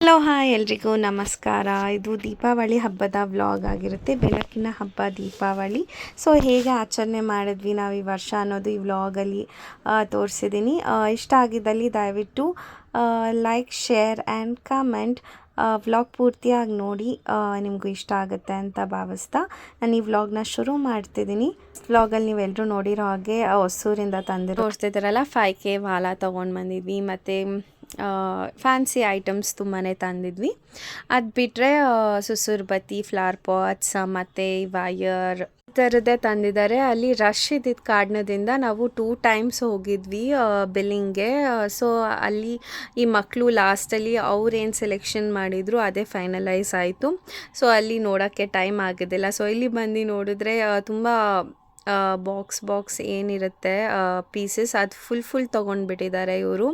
Hello hi ಎಲ್ರಿಗೂ ನಮಸ್ಕಾರ. ಇದು ದೀಪಾವಳಿ ಹಬ್ಬದ ವ್ಲಾಗ್ ಆಗಿರುತ್ತೆ. ಬೆಳಕಿನ ಹಬ್ಬ ದೀಪಾವಳಿ. ಸೊ ಹೇಗೆ ಆಚರಣೆ ಮಾಡಿದ್ವಿ ನಾವು ಈ ವರ್ಷ ಅನ್ನೋದು ಈ ವ್ಲಾಗಲ್ಲಿ ತೋರಿಸಿದ್ದೀನಿ. ಇಷ್ಟ ಆಗಿದ್ದಲ್ಲಿ ದಯವಿಟ್ಟು like, share and comment. Vlog ಪೂರ್ತಿಯಾಗಿ ನೋಡಿ, ನಿಮಗೂ ಇಷ್ಟ ಆಗುತ್ತೆ ಅಂತ ಭಾವಿಸ್ತಾ ನಾನು ಈ ವ್ಲಾಗ್ನ ಶುರು ಮಾಡ್ತಿದ್ದೀನಿ. ವ್ಲಾಗಲ್ಲಿ ನೀವೆಲ್ಲರೂ ನೋಡಿರೋ ಹಾಗೆ ಹೊಸೂರಿಂದ ತೋರಿಸ್ತಿದ್ದಾರಲ್ಲ 5K ವಾಲ ತೊಗೊಂಡು ಬಂದಿದ್ವಿ. ಮತ್ತು ಫ್ಯಾನ್ಸಿ ಐಟಮ್ಸ್ ತುಂಬಾ ತಂದಿದ್ವಿ. ಅದು ಬಿಟ್ಟರೆ ಸುಸುರ್ ಬತ್ತಿ, ಫ್ಲವರ್ ಪಾಟ್ಸ್ ಮತ್ತು ವಯರ್ ಈ ಥರದ್ದೇ ತಂದಿದ್ದಾರೆ. ಅಲ್ಲಿ ರಶ್ ಇದ್ದಿದ್ದ ಕಾರಣದಿಂದ ನಾವು 2 ಟೈಮ್ಸ್ ಹೋಗಿದ್ವಿ ಬಿಲ್ಲಿಂಗ್ಗೆ. ಸೊ ಅಲ್ಲಿ ಈ ಮಕ್ಕಳು ಲಾಸ್ಟಲ್ಲಿ ಅವ್ರೇನು ಸೆಲೆಕ್ಷನ್ ಮಾಡಿದರು ಅದೇ ಫೈನಲೈಸ್ ಆಯಿತು. ಸೊ ಅಲ್ಲಿ ನೋಡೋಕ್ಕೆ ಟೈಮ್ ಆಗೋದಿಲ್ಲ. ಸೊ ಇಲ್ಲಿ ಬಂದು ನೋಡಿದ್ರೆ ತುಂಬ ಬಾಕ್ಸ್ ಏನಿರುತ್ತೆ ಪೀಸಸ್ ಅದು ಫುಲ್ ತೊಗೊಂಡ್ಬಿಟ್ಟಿದ್ದಾರೆ ಇವರು.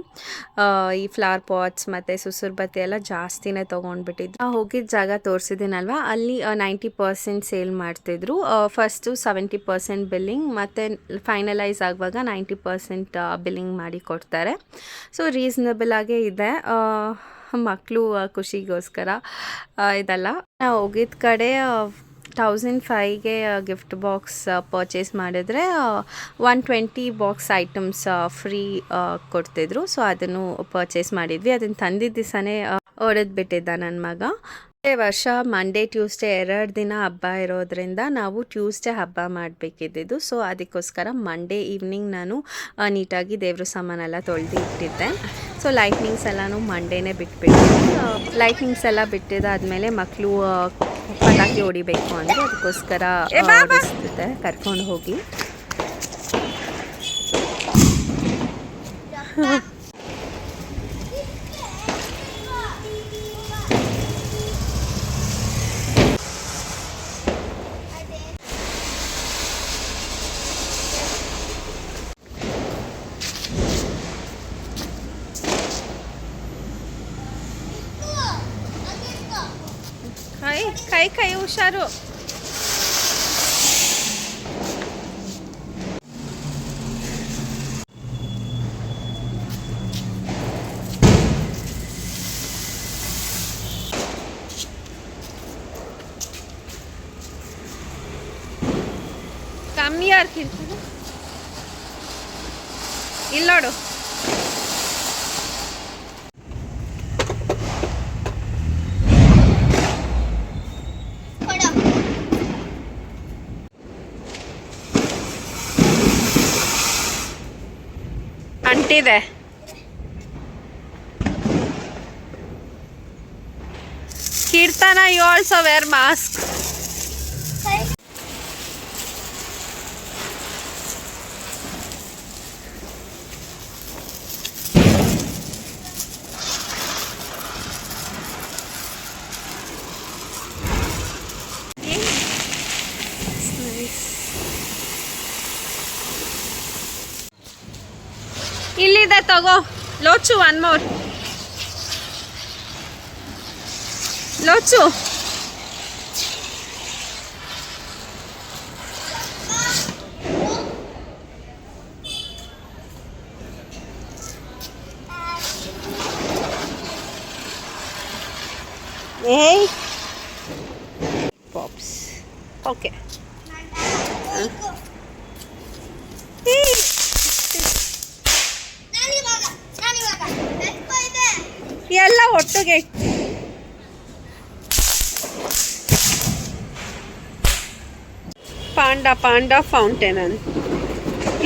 ಈ ಫ್ಲವರ್ ಪಾಟ್ಸ್ ಮತ್ತು ಸುಸುರ್ ಬತ್ತಿ ಎಲ್ಲ ಜಾಸ್ತಿನೇ ತೊಗೊಂಡ್ಬಿಟ್ಟಿದ್ರು. ಹೋಗಿದ್ದ ಜಾಗ ತೋರಿಸಿದ್ದೀನಲ್ವ, ಅಲ್ಲಿ 90% ಸೇಲ್ ಮಾಡ್ತಿದ್ರು. ಫಸ್ಟು 70% ಬಿಲ್ಲಿಂಗ್, ಮತ್ತು ಫೈನಲೈಸ್ ಆಗುವಾಗ 90% ಬಿಲ್ಲಿಂಗ್ ಮಾಡಿ ಕೊಡ್ತಾರೆ. ಸೊ ರೀಸನಬಲ್ ಆಗೇ ಇದೆ. ಮಕ್ಕಳು ಖುಷಿಗೋಸ್ಕರ ಇದೆಲ್ಲ. ನಾವು ಹೋಗಿದ್ದ ಕಡೆ 1005ಗೆ ಗಿಫ್ಟ್ ಬಾಕ್ಸ್ ಪರ್ಚೇಸ್ ಮಾಡಿದ್ರೆ 120 ಬಾಕ್ಸ್ ಐಟಮ್ಸ್ ಫ್ರೀ ಕೊಡ್ತಿದ್ರು. ಸೊ ಅದನ್ನು ಪರ್ಚೇಸ್ ಮಾಡಿದ್ವಿ. ಅದನ್ನು ತಂದಿದ್ದ ದಿವಸನೇ ಹೊಡೆದ್ಬಿಟ್ಟಿದ್ದ ನನ್ನ ಮಗ. ವರ್ಷ ಮಂಡೇ ಟ್ಯೂಸ್ಡೇ 2 ದಿನ ಹಬ್ಬ ಇರೋದ್ರಿಂದ ನಾವು ಟ್ಯೂಸ್ಡೇ ಹಬ್ಬ ಮಾಡಬೇಕಿದ್ದು. ಸೊ ಅದಕ್ಕೋಸ್ಕರ ಮಂಡೇ ಈವ್ನಿಂಗ್ ನಾನು ನೀಟಾಗಿ ದೇವ್ರ ಸಾಮಾನೆಲ್ಲ ತೊಳೆದು ಇಟ್ಟಿದ್ದೆ. ಸೊ ಲೈಟ್ನಿಂಗ್ಸ್ ಎಲ್ಲನೂ ಮಂಡೇನೇ ಬಿಟ್ಬಿಟ್ಟಿದ್ವಿ. ಲೈಟ್ನಿಂಗ್ಸ್ ಎಲ್ಲ ಬಿಟ್ಟಿದ್ದಾದಮೇಲೆ ಮಕ್ಕಳು ಪಟಾಕಿ ಹೊಡಿಬೇಕು ಅಂದರೆ ಅದಕ್ಕೋಸ್ಕರ ಕರ್ಕೊಂಡು ಹೋಗಿ ಕೈ ಹುಷಾರು. ಕಮ್ಮಿ ಇರ್ತಿರ್ತದೆ ಇಲ್ಲೋಡು. ಅಂಟಿದೆ. ಕೀರ್ತನ, ಯು ಆಲ್ಸೋ ವೇರ್ ಮಾಸ್ಕ್. ಇಲ್ಲಿದೆ ತಗೋ ಲೋಚು. 1 more ಲೋಚು. ಏಯ್ ಪಾಪ್ಸ್. ಓಕೆ ಎಲ್ಲ ಒಟ್ಟಿಗೆ ಪಾಂಡಾ ಫೌಂಟೇನ್ ಅಂತ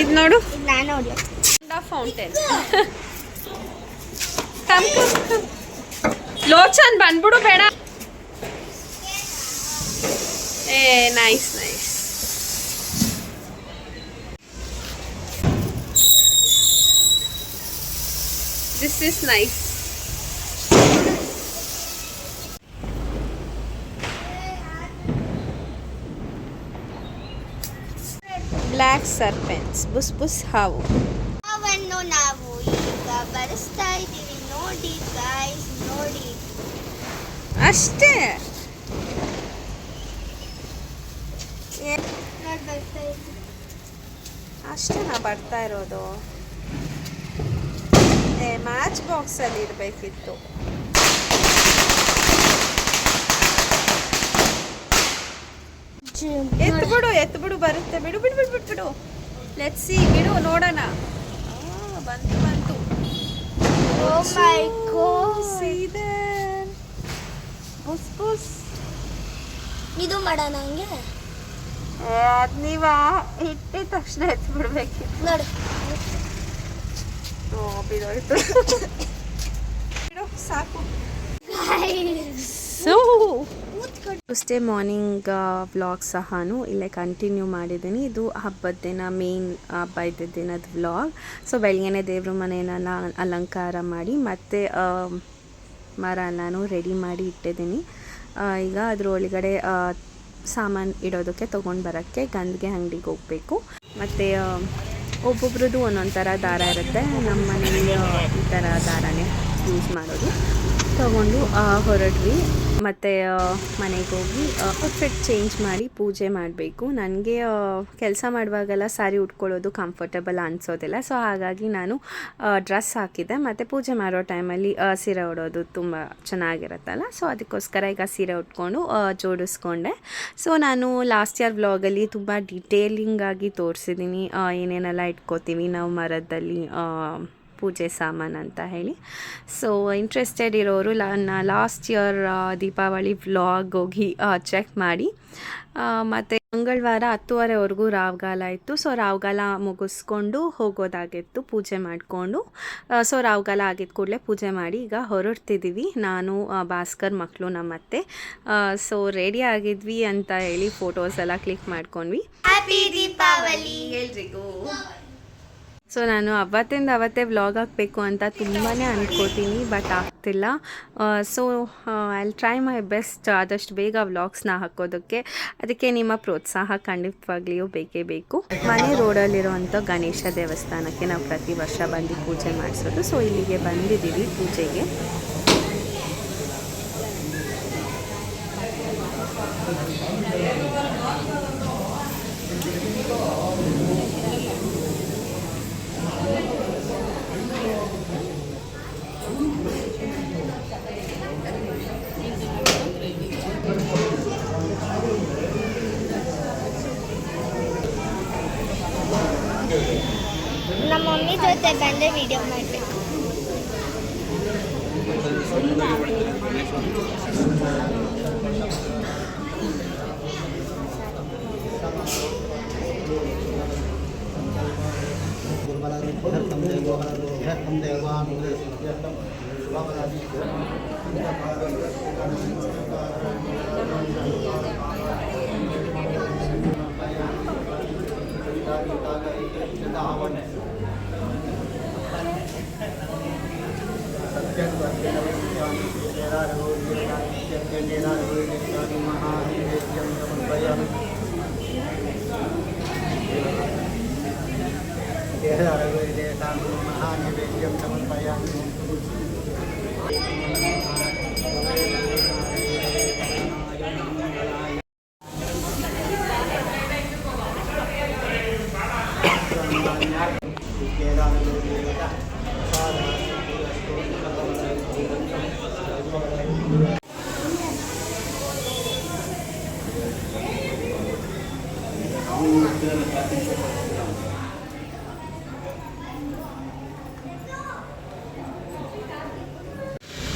ಇದು ನೋಡು. Panda fountain. ಲೋಚನ್ ಬಂದ್ಬಿಡು ಬೇಡ. Nice. This is nice. Black serpents, ಬುಸ್ ಹಾವು. ಅವನ್ನು ನಾವು ಈಗ ಬಳಸ್ತಾ ಇದ್ದೀವಿ. ನೋಡಿ ಗೈಸ್, ನೋಡಿ ಅಷ್ಟೇ. ಅಷ್ಟೇ ನಾ ಬರ್ತಾ ಇರೋದು. ಮ್ಯಾಚ್ ಬಾಕ್ಸಲ್ಲಿ ಇರಬೇಕಿತ್ತು. ಎತ್ತು ಬಿಡು ಬರುತ್ತೆ. ಬಿಡು ಬಿಡು ಬಿಡು ಬಿಡು ಬಿಡು. ಲೆಟ್ಸ್ ಸಿ, ಬಿಡು ನೋಡೋಣ. ಬಂತು. ಓ ಮೈ ಗಾಡ್, ಬುಸ್ ಇದು ಮಾಡೋಣ ಹಂಗೆ. ಅದು ನೀವ ಇಟ್ಟಿದ ತಕ್ಷಣ ಎತ್ತು ಬಿಡ್ಬೇಕಿತ್ತು ನೋಡಿ. ಬಿಡೋಯ್ತು. ಬಿಡು ಸಾಕು. ಟ್ಯೂಸ್ಡೇ ಮಾರ್ನಿಂಗ್ ವ್ಲಾಗ್ ಸಹನು ಇಲ್ಲೇ ಕಂಟಿನ್ಯೂ ಮಾಡಿದ್ದೀನಿ. ಇದು ಹಬ್ಬದ ದಿನ, ಮೇನ್ ಹಬ್ಬ ಇದ್ದ ದಿನದ ವ್ಲಾಗ್. ಸೊ ಬೆಳಗ್ಗೆನೇ ದೇವ್ರ ಮನೆಯನ್ನೆಲ್ಲ ಅಲಂಕಾರ ಮಾಡಿ ಮತ್ತು ಮರ ಎಲ್ಲನೂ ರೆಡಿ ಮಾಡಿ ಇಟ್ಟಿದ್ದೀನಿ. ಈಗ ಅದ್ರ ಒಳಗಡೆ ಸಾಮಾನು ಇಡೋದಕ್ಕೆ ತೊಗೊಂಡು ಬರೋಕ್ಕೆ ಗಂಧಿಗೆ ಅಂಗಡಿಗೆ ಹೋಗಬೇಕು. ಮತ್ತು ಒಬ್ಬೊಬ್ರದ್ದು ಒಂದೊಂದು ಥರ ದಾರ ಇರುತ್ತೆ. ನಮ್ಮ ಮನೆಯಲ್ಲಿ ಈ ಥರ ದಾರನೇ ಯೂಸ್ ಮಾಡೋದು. ತೊಗೊಂಡು ಹೊರಟ್ವಿ. ಮತ್ತು ಮನೆಗೆ ಹೋಗಿ ಔಟ್ಫಿಟ್ ಚೇಂಜ್ ಮಾಡಿ ಪೂಜೆ ಮಾಡಬೇಕು. ನನಗೆ ಕೆಲಸ ಮಾಡುವಾಗೆಲ್ಲ ಸ್ಯಾರಿ ಉಟ್ಕೊಳ್ಳೋದು ಕಂಫರ್ಟಬಲ್ ಅನಿಸೋದಿಲ್ಲ. ಸೊ ಹಾಗಾಗಿ ನಾನು ಡ್ರೆಸ್ ಹಾಕಿದ್ದೆ. ಮತ್ತು ಪೂಜೆ ಮಾಡೋ ಟೈಮಲ್ಲಿ ಸೀರೆ ಉಡೋದು ತುಂಬ ಚೆನ್ನಾಗಿರುತ್ತಲ್ಲ. ಸೊ ಅದಕ್ಕೋಸ್ಕರ ಈಗ ಸೀರೆ ಉಟ್ಕೊಂಡು ಜೋಡಿಸ್ಕೊಂಡೆ. ಸೊ ನಾನು ಲಾಸ್ಟ್ ಇಯರ್ ವ್ಲಾಗಲ್ಲಿ ತುಂಬ ಡಿಟೇಲಿಂಗಾಗಿ ತೋರಿಸಿದ್ದೀನಿ ಏನೇನೆಲ್ಲ ಇಟ್ಕೋತೀವಿ ನಾವು ಮರದಲ್ಲಿ ಪೂಜೆ ಸಾಮಾನು ಅಂತ ಹೇಳಿ. ಸೊ ಇಂಟ್ರೆಸ್ಟೆಡ್ ಇರೋರು ಲಾಸ್ಟ್ ಇಯರ್ ದೀಪಾವಳಿ ವ್ಲಾಗ್ ಹೋಗಿ ಚೆಕ್ ಮಾಡಿ. ಮತ್ತು ಮಂಗಳವಾರ 10:30ವರೆಗೂ ರಾವ್ಗಾಲ ಇತ್ತು. ಸೊ ರಾವ್ಗಾಲ ಮುಗಿಸ್ಕೊಂಡು ಹೋಗೋದಾಗಿತ್ತು ಪೂಜೆ ಮಾಡಿಕೊಂಡು. ಸೊ ರಾವ್ಗಾಲ ಆಗಿದ್ದ ಕೂಡಲೇ ಪೂಜೆ ಮಾಡಿ ಈಗ ಹೊರಡ್ತಿದ್ದೀವಿ. ನಾನು ಭಾಸ್ಕರ್ ಮಕ್ಕಳು ನಮ್ಮತ್ತೆ. ಸೊ ರೆಡಿ ಆಗಿದ್ವಿ ಅಂತ ಹೇಳಿ ಫೋಟೋಸ್ ಎಲ್ಲ ಕ್ಲಿಕ್ ಮಾಡ್ಕೊಂಡ್ವಿ. ಹ್ಯಾಪಿ ದೀಪಾವಳಿ ಎಲ್ರಿಗೂ. ಸೊ ನಾನು ಅವತ್ತೇ ವ್ಲಾಗ್ ಹಾಕಬೇಕು ಅಂತ ತುಂಬಾ ಅಂದ್ಕೋತೀನಿ, ಬಟ್ ಆಗ್ತಿಲ್ಲ. So I try my best ಆದಷ್ಟು ಬೇಗ ವ್ಲಾಗ್ಸ್ನ ಹಾಕೋದಕ್ಕೆ. ಅದಕ್ಕೆ ನಿಮ್ಮ ಪ್ರೋತ್ಸಾಹ ಖಂಡಿತವಾಗ್ಲಿಯೂ ಬೇಕೇ ಬೇಕು. ಮನೆ ರೋಡಲ್ಲಿರುವಂಥ ಗಣೇಶ ದೇವಸ್ಥಾನಕ್ಕೆ ನಾವು ಪ್ರತಿ ವರ್ಷ ಬಂದು ಪೂಜೆ ಮಾಡಿಸೋದು. ಸೊ ಇಲ್ಲಿಗೆ ಬಂದಿದ್ದೀವಿ ಪೂಜೆಗೆ. ನಮ್ಮ ಮಮ್ಮಿ ಜೊತೆ ಬಂದರೆ ವಿಡಿಯೋ ಮಾಡಬೇಕು.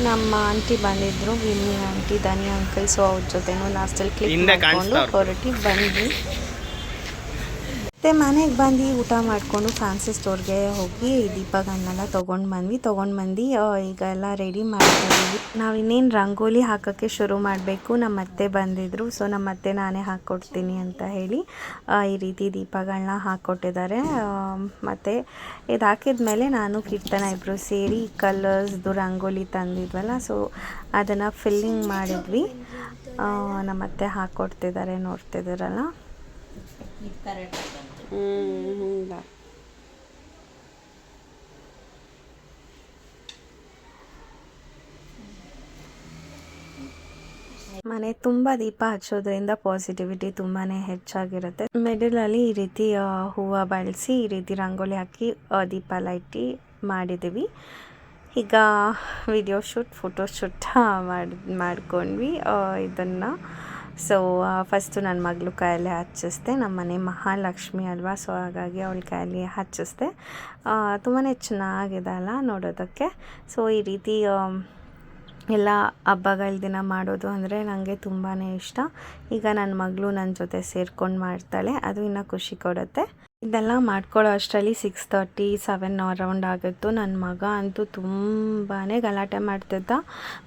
ನಮ್ಮ ಆಂಟಿ ಬಂದಿದ್ರು, ವಿನಿ ಆಂಟಿ, ಧನಿ ಅಂಕಲ್. ಸೊ ಅವ್ರ ಜೊತೆನೂ ಲಾಸ್ಟಲ್ಲಿ ಕ್ಲಿಕ್ ಮಾಡಿಕೊಂಡು ಹೊರಟಿ ಬಂದ್ವಿ. ಮತ್ತು ಮನೆಗೆ ಬಂದು ಊಟ ಮಾಡಿಕೊಂಡು ಫ್ಯಾನ್ಸಿ ಸ್ಟೋರ್ಗೆ ಹೋಗಿ ದೀಪಗಳನ್ನೆಲ್ಲ ತೊಗೊಂಡು ಬಂದು ಈಗ ಎಲ್ಲ ರೆಡಿ ಮಾಡ್ತಿದ್ದೀವಿ. ನಾವು ಇನ್ನೇನು ರಂಗೋಲಿ ಹಾಕೋಕ್ಕೆ ಶುರು ಮಾಡಬೇಕು. ನಮ್ಮ ಅತ್ತೆ ಬಂದಿದ್ದರು. ಸೊ ನಮ್ಮ ಅತ್ತೆ ನಾನೇ ಹಾಕ್ಕೊಡ್ತೀನಿ ಅಂತ ಹೇಳಿ ಈ ರೀತಿ ದೀಪಗಳನ್ನ ಹಾಕ್ಕೊಟ್ಟಿದ್ದಾರೆ. ಮತ್ತು ಇದು ಹಾಕಿದ ಮೇಲೆ ನಾನು ಕೀರ್ತನ ಇಬ್ಬರು ಸೇರಿ ಕಲರ್ಸ್ದು ರಂಗೋಲಿ ತಂದಿದ್ವಲ್ಲ, ಸೊ ಅದನ್ನು ಫಿಲ್ಲಿಂಗ್ ಮಾಡಿದ್ವಿ. ನಮ್ಮ ಅತ್ತೆ ಹಾಕ್ಕೊಡ್ತಿದ್ದಾರೆ, ನೋಡ್ತಿದ್ದೀರಲ್ಲ. ಮನೆ ತುಂಬ ದೀಪ ಹಚ್ಚೋದ್ರಿಂದ ಪಾಸಿಟಿವಿಟಿ ತುಂಬಾ ಹೆಚ್ಚಾಗಿರುತ್ತೆ. ಮಿಡಲಲ್ಲಿ ಈ ರೀತಿ ಹೂವು ಬಳಸಿ ಈ ರೀತಿ ರಂಗೋಲಿ ಹಾಕಿ ದೀಪ ಲೈಟಿ ಮಾಡಿದ್ದೀವಿ. ಈಗ ವಿಡಿಯೋ ಶೂಟ್, ಫೋಟೋ ಶೂಟ್ ಮಾಡ್ಕೊಂಡ್ವಿ. ಇದನ್ನು ಸೊ ಫಸ್ಟು ನನ್ನ ಮಗಳು ಕೈಯಲ್ಲಿ ಹಚ್ಚಿಸ್ದೆ. ನಮ್ಮ ಮನೆ ಮಹಾಲಕ್ಷ್ಮಿ ಅಲ್ವಾ, ಸೊ ಹಾಗಾಗಿ ಅವಳ ಕೈಯಲ್ಲಿ ಹಚ್ಚಿಸ್ದೆ. ತುಂಬಾ ಚೆನ್ನಾಗಿದೆ ಅಲ್ಲ ನೋಡೋದಕ್ಕೆ. ಸೊ ಈ ರೀತಿ ಎಲ್ಲ ಹಬ್ಬಗಳ ದಿನ ಮಾಡೋದು ಅಂದರೆ ನನಗೆ ತುಂಬಾ ಇಷ್ಟ. ಈಗ ನನ್ನ ಮಗಳು ನನ್ನ ಜೊತೆ ಸೇರ್ಕೊಂಡು ಮಾಡ್ತಾಳೆ, ಅದು ಇನ್ನೂ ಖುಷಿ ಕೊಡುತ್ತೆ. ಇದೆಲ್ಲ ಮಾಡ್ಕೊಳ್ಳೋ ಅಷ್ಟರಲ್ಲಿ 6:30 7 ಅರೌಂಡ್ ಆಗಿತ್ತು. ನನ್ನ ಮಗ ಅಂತೂ ತುಂಬಾ ಗಲಾಟೆ ಮಾಡ್ತಿದ್ದ.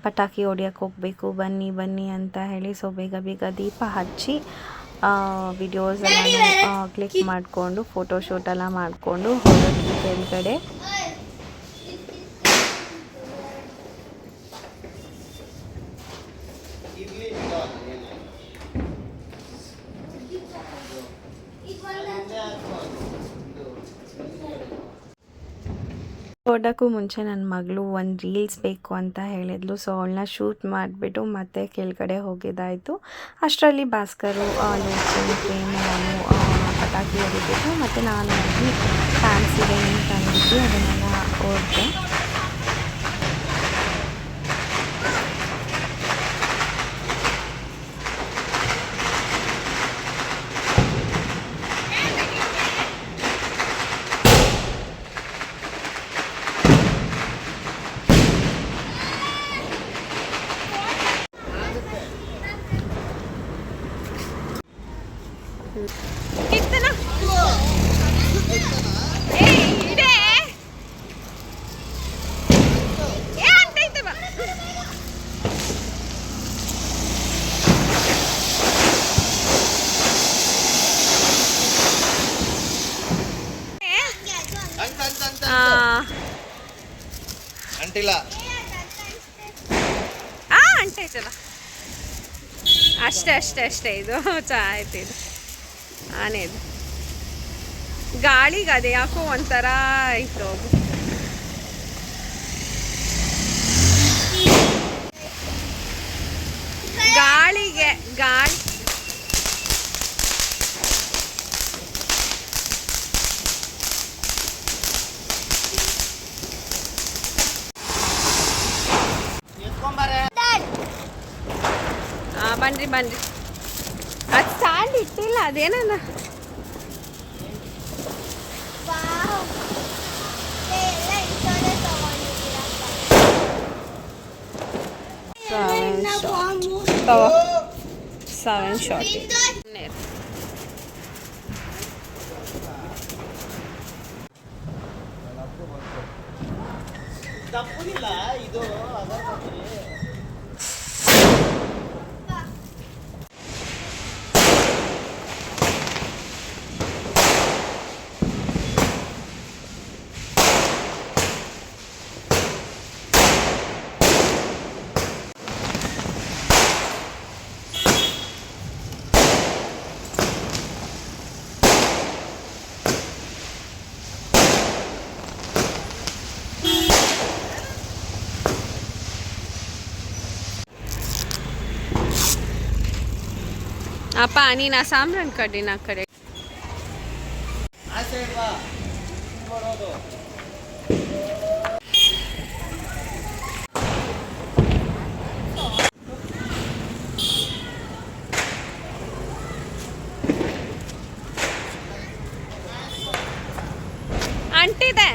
ಪಟಾಕಿ ಹೊಡಿಯೋಕ್ಕೆ ಹೋಗಬೇಕು ಬನ್ನಿ ಬನ್ನಿ ಅಂತ ಹೇಳಿ. ಸೊ ಬೇಗ ಬೇಗ ದೀಪ ಹಚ್ಚಿ ವಿಡಿಯೋಸ್ ಎಲ್ಲ ಕ್ಲಿಕ್ ಮಾಡಿಕೊಂಡು ಫೋಟೋಶೂಟ್ ಎಲ್ಲ ಮಾಡಿಕೊಂಡು ಹೊರದ್ವಿ ಕೆಳಗಡೆ. ಹೊರಡೋಕ್ಕೂ ಮುಂಚೆ ನನ್ನ ಮಗಳು ಒಂದು ರೀಲ್ಸ್ ಬೇಕು ಅಂತ ಹೇಳಿದ್ಲು. ಸೊ ಅವಳನ್ನ ಶೂಟ್ ಮಾಡಿಬಿಟ್ಟು ಮತ್ತೆ ಕೆಳಗಡೆ ಹೋಗಿದ್ದಾಯಿತು. ಅಷ್ಟರಲ್ಲಿ ಭಾಸ್ಕರು ಲೋಚನ್ ಪ್ರೇಮ ನಾನು ಪಟಾಕಿ ಹೊಡಿಬಿಟ್ಟು ಮತ್ತು ನಾನು ಹೋಗಿ ಫ್ಯಾನ್ಸಿಗೆ ಏನು ತಂದಿದ್ವಿ ಅದನ್ನೆಲ್ಲ ಹೊರಟೆ. ಅಂಟಿಲ್ಲ ಅಂಟೈತಲ್ಲ ಅಷ್ಟೇ ಅಷ್ಟೇ ಅಷ್ಟೇ. ಇದು ಆಯ್ತು. ಇದು ಆನೆ ಇದು ಗಾಳಿಗೆ ಅದೇ ಯಾಕೋ ಒಂಥರ ಆಯ್ತು. ಗಾಳಿಗೆ ಗಾಳಿ ಬನ್ರಿ ಬನ್ರಿ. ಅದು ಸ್ಟ್ಯಾಂಡ್ ಇಟ್ಟಿಲ್ಲ ಅದೇನದ. ಸೆವೆನ್ ಶಾಟ್ ತಪ್ಪುದಿಲ್ಲ ಇದು. ಅಪ್ಪ ನೀನು ಆ ಸಾಂಬ್ರಾಣಿ ಕಡೆ ನಾ ಕಡೆ ಅಂಟಿದೆ.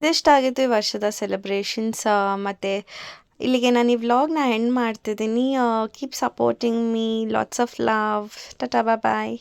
ಇದಿಷ್ಟಾಗಿತ್ತು ಈ ವರ್ಷದ ಸೆಲೆಬ್ರೇಷನ್ಸ್. ಮತ್ತು ಇಲ್ಲಿಗೆ ನಾನು ಈ ವ್ಲಾಗ್ನ ಎಂಡ್ ಮಾಡ್ತಿದ್ದೀನಿ. Keep supporting me, lots of love. Tata bye.